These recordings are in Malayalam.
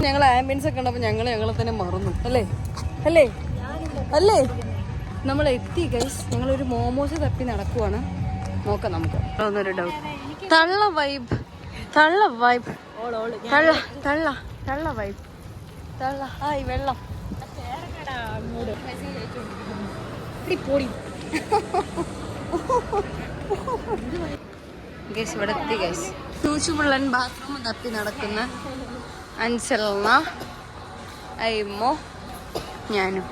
ഞങ്ങൾ ആംബിയൻസ് ഒക്കെ കണ്ടപ്പോൾ ഞങ്ങളെ തന്നെ മറന്നു അല്ലേ അല്ലേ അല്ലേ നമ്മൾ എത്തി ഗൈസ്. ഞങ്ങളൊരു മോമോസ് തപ്പി നടക്കുവാണ്. നോക്കാം നമുക്ക് ഒരു ഡൗട്ട്. തള്ള വൈബ് തള്ള വൈബ് തള്ള തള്ള തള്ള വൈബ് തള്ള. ഹായ് വെള്ളം ഗൈസ്. ഇവിടെ എത്തി ഗൈസ്. ചൂച്ചുപിള്ളൻ ബാത്റൂം തപ്പി നടക്കുന്ന അൻസൽന, അയ്മോ, ഞാനും.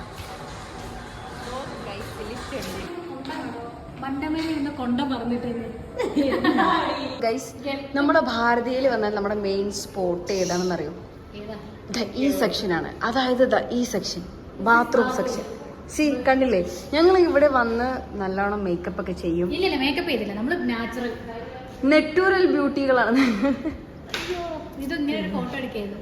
ഗൈസ് നമ്മുടെ ഭാരതീയയിൽ വന്നാൽ നമ്മുടെ മെയിൻ സ്പോട്ട് ഏതാണെന്ന് അറിയോ? ഈ സെക്ഷനാണ്. അതായത് ഈ സെക്ഷൻ, ബാത്റൂം സെക്ഷൻ. സി കണ്ടില്ലേ, ഞങ്ങൾ ഇവിടെ വന്ന് നല്ലോണം മേക്കപ്പ് ഒക്കെ ചെയ്യും. മേക്കപ്പ് ചെയ്തില്ല, നമ്മൾ നാച്ചുറൽ ബ്യൂട്ടികളാണ്. ഫോട്ടോ എടുക്കുന്നു.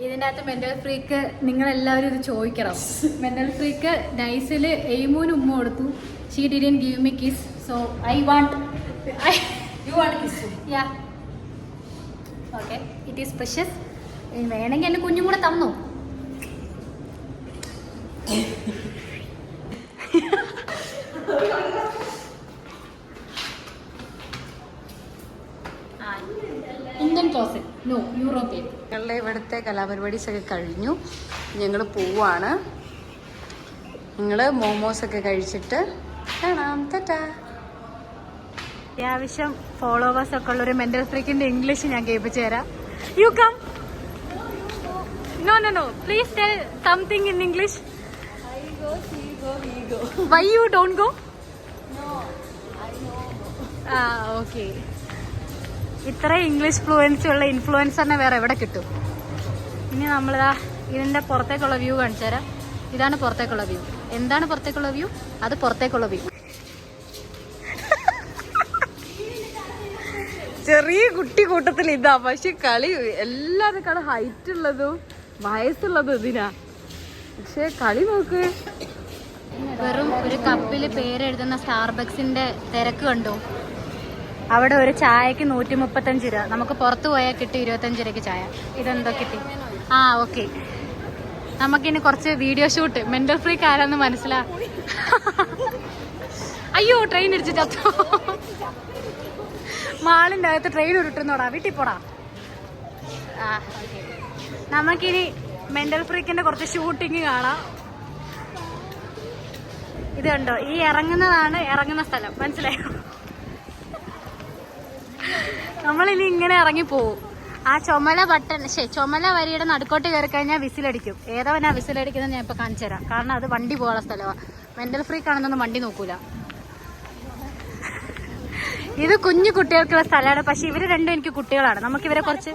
ഇതിൻ്റെ അകത്ത് മെന്റൽ ഫ്രീക്ക് നിങ്ങളെല്ലാവരും ഇത് ചോദിക്കണം. മെന്റൽ ഫ്രീക്ക് നൈസിൽ എയ്മൂന് ഉമ്മ കൊടുത്തു. She didn't give me kiss, so I want you want kiss. Yeah okay, it is precious. വേണമെങ്കിൽ എൻ്റെ കുഞ്ഞും കൂടെ തന്നോ. Indian closet, no European. ഞങ്ങളുടെ ഇവിടുത്തെ കലാപരിപാടീസ് ഒക്കെ കഴിഞ്ഞു. ഞങ്ങൾ പോവാണ്. ഞങ്ങൾ മോമോസൊക്കെ കഴിച്ചിട്ട് കാണാം. ടാറ്റാ. അത്യാവശ്യം ഫോളോവേഴ്സ് ഒക്കെ ഉള്ളൊരു മെന്റൽ ഫ്രീക്കിന്റെ ഇംഗ്ലീഷ് ഞാൻ കേൾപ്പിച്ചു തരാം. You come. No no no, please tell something in English. Why you don't go? Okay. ഇത്ര ഇംഗ്ലീഷ് ഫ്ലുവൻസി ഉള്ള ഇൻഫ്ലുവൻസറിനെ വേറെ എവിടെ കിട്ടും? ഇനി നമ്മളിതാ ഇതിന്റെ പുറത്തേക്കുള്ള വ്യൂ കാണിച്ചു തരാം. ഇതാണ് പുറത്തേക്കുള്ള വ്യൂ. എന്താണ് പുറത്തേക്കുള്ള വ്യൂ? അത് പുറത്തേക്കുള്ള വ്യൂ. ചെറിയ കുട്ടി കൂട്ടത്തിൽ ഇതാ, പക്ഷെ കളി എല്ലാവർക്കാണ് ഹൈറ്റ് ഉള്ളതും വയസ്സുള്ളതും ഇതിനാ. പക്ഷെ കളി നോക്ക്. വെറും ഒരു കപ്പിൽ പേരെഴുതുന്ന സ്റ്റാർബക്സിന്റെ തിരക്ക് കണ്ടു. അവിടെ ഒരു ചായക്ക് 135 രൂപ. നമുക്ക് പുറത്ത് പോയാൽ കിട്ടി 25 രൂപയ്ക്ക് ചായ. ഇതെന്തോ കിട്ടി. ഓക്കെ, നമുക്കിനി കുറച്ച് വീഡിയോ ഷൂട്ട്. മെന്റൽ ഫ്രീക്ക് ആരാന്ന് മനസ്സിലാ. അയ്യോ, ട്രെയിൻ ഇടിച്ച് ചത്തോ. മാളിന്റെ അകത്ത് ട്രെയിൻ ഉരുട്ടുന്നോടാ, വീട്ടിൽ പോടാ. ഓക്കെ, നമുക്കിനി മെന്റൽ ഫ്രീക്കിന്റെ കുറച്ച് ഷൂട്ടിങ് കാണാം. ഇത് കണ്ടോ, ഈ ഇറങ്ങുന്നതാണ് ഇറങ്ങുന്ന സ്ഥലം, മനസ്സിലായോ? നമ്മളിനി ഇങ്ങനെ ഇറങ്ങി പോവും. ആ ചുമല വരിയുടെ നടുക്കോട്ട് കയറി കഴിഞ്ഞാൽ വിസിലടിക്കും. ഏതവനാ വിസിലടിക്കുന്നത് ഞാൻ ഇപ്പൊ കാണിച്ചു തരാം. കാരണം അത് വണ്ടി പോകാനുള്ള സ്ഥലമാണ്. മെന്റൽ ഫ്രീക്ക് ആണെന്നൊന്നും വണ്ടി നോക്കൂല. ഇത് കുഞ്ഞു കുട്ടികൾക്കുള്ള സ്ഥലമാണ്. പക്ഷെ ഇവര് രണ്ടും എനിക്ക് കുട്ടികളാണ്. നമുക്ക് ഇവരെ കുറച്ച്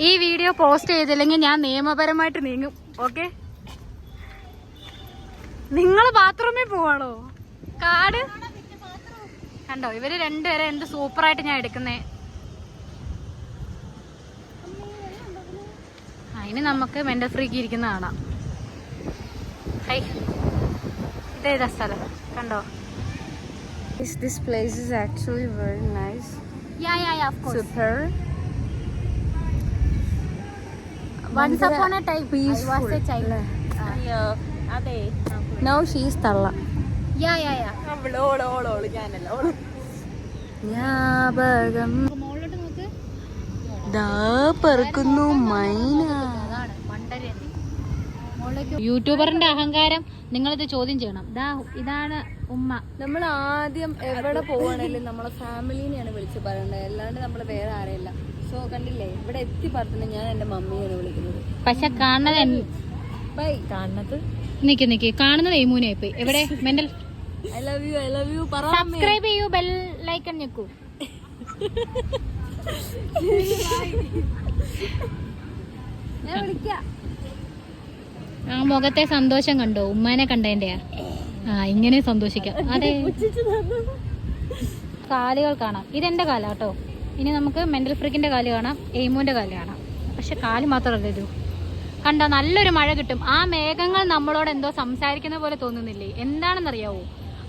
ഈ വീഡിയോ പോസ്റ്റ് ചെയ്തില്ലെങ്കിൽ ഞാൻ നിയമപരമായിട്ട് നീങ്ങും. ഓക്കെ, നിങ്ങൾ ബാത്റൂമിൽ പോവാണോ? കാട് കണ്ടോ, ഇവര് രണ്ടുപേരെ എന്ത് സൂപ്പറായിട്ട് ഞാൻ എടുക്കുന്നേ. അതിന് നമുക്ക് മെന്റൽ ഫ്രീക്ക് ഇരിക്കുന്ന കാണാം. ഹൈ, ഇതേതാ സ്ഥലം കണ്ടോ? This place is actually very nice. Yeah, of course. Super. Once upon a time, peaceful. I was a child. Now she is Talla. Yeah. ജ്ഞാപകം മോളിലോട്ട് നോക്ക്. ദാ പറക്കുന്നു മൈന. യൂട്യൂബറിന്റെ അഹങ്കാരം നിങ്ങളിത് ചോദ്യം ചെയ്യണം. ഇതാണ് ഉമ്മ. നമ്മൾ ആദ്യം എവിടെ പോവാണേലും നമ്മളെ ഫാമിലിനെയാണ് വിളിച്ച് പറയണ്ടത്, അല്ലാണ്ട് നമ്മൾ വേറെ ആരെയല്ല. സോ കണ്ടില്ലേ, ഇവിടെ എത്തി പറഞ്ഞ ഞാൻ എന്റെ മമ്മിയാണ് വിളിക്കുന്നത്. പക്ഷെ കാണുന്നത് നിക്ക് കാണുന്നത് എയ്മൂനായി പോയി. എവിടെ mental I love you subscribe ചെയ്യൂ, ബെൽ ലൈക്കൺ ഞെക്കൂ. ഞാൻ വിളിക്കാം. ആ മുഖത്തെ സന്തോഷം കണ്ടോ? ഉമ്മാനെ കണ്ടതിന്റെയാ. ഇങ്ങനെ സന്തോഷിക്കാം. അതെ, കാലുകൾ കാണാം. ഇതെന്റെ കാലാ കേട്ടോ. ഇനി നമുക്ക് മെന്റൽ ഫ്രീക്കിന്റെ കാല് കാണാം, എയ്മൂന്റെ കാല് കാണാം. പക്ഷെ കാല് മാത്രമല്ല ഇത്, കണ്ടോ നല്ലൊരു മഴ കിട്ടും. ആ മേഘങ്ങൾ നമ്മളോട് എന്തോ സംസാരിക്കുന്ന പോലെ തോന്നുന്നില്ലേ? എന്താണെന്നറിയാവോ?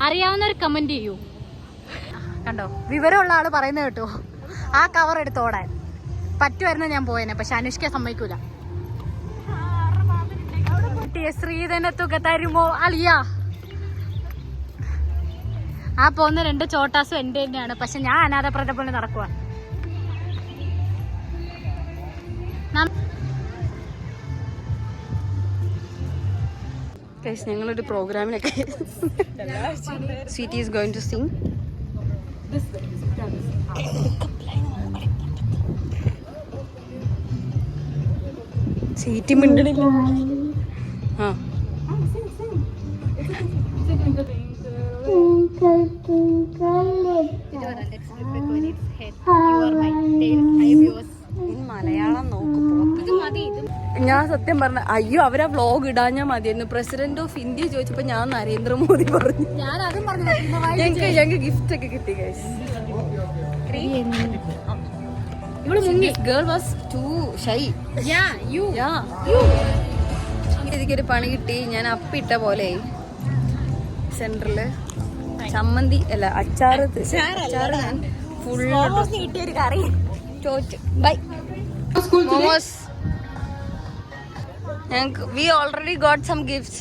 അറിയാവുന്നവർ കമന്റ് ചെയ്യൂ. കണ്ടോ വിവരമുള്ള ആള് പറയുന്നത് കേട്ടോ. ആ കവർ എടുത്ത് ഓടാൻ പറ്റുമായിരുന്നു ഞാൻ പോയേനെ, പക്ഷെ അനുഷ്ക സമ്മതിക്കൂല. ശ്രീധന തുക തരുമോ അളിയ? ആ പോകുന്ന 2 ചോട്ടാസും എന്റെ തന്നെയാണ്, പക്ഷെ ഞാൻ അനാഥപ്രത പോലെ നടക്കുക. ഞങ്ങളൊരു പ്രോഗ്രാമിനൊക്കെ Sweetie is going to sing. Sweetie മിണ്ടണില്ല. ആ മലയാളം നോക്ക്. ഞാൻ സത്യം പറഞ്ഞ അയ്യോ അവരാ വ്ലോഗ് ഇടാഞ്ഞാ മതിയായിരുന്നു. പ്രസിഡന്റ് ഓഫ് ഇന്ത്യ ചോദിച്ചപ്പോ ഞാൻ നരേന്ദ്രമോദി പറഞ്ഞു. ഞങ്ങൾക്ക് ഗിഫ്റ്റ് ഒക്കെ കിട്ടി. Girl was too shy. എനിക്കൊരു പണി കിട്ടി. ഞാൻ അപ്പിട്ട പോലെ സെന്ററില് ചമ്മന്തി അല്ല അച്ചാറ് ഫുള്ള് കിട്ടിയൊരു കറി ചോദിച്ചു. Bye momos. We already got some gifts.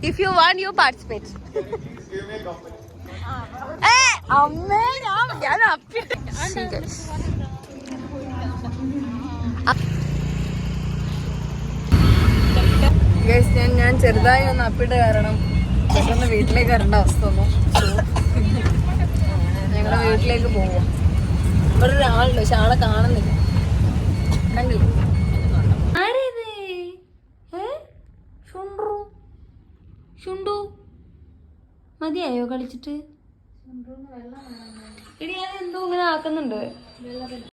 If you want, you participate. അമ്മേ ഞാൻ അപ്പിട്ട് ഞാൻ ചെറുതായി ഒന്ന് അപ്പിട്ട് കാരണം പെട്ടെന്ന് വീട്ടിലേക്ക് വരേണ്ട അവസ്ഥ വന്നു. ഞങ്ങളുടെ വീട്ടിലേക്ക് പോവാം. ഇവിടെ ഒരാളുണ്ട്, പക്ഷെ ആളെ കാണുന്നില്ല. കണ്ടില്ല ഷുണ്ടു മതിയായോ കളിച്ചിട്ട്? ഇനി ഞാൻ എന്തോ ഇങ്ങനെ ആക്കുന്നുണ്ട്.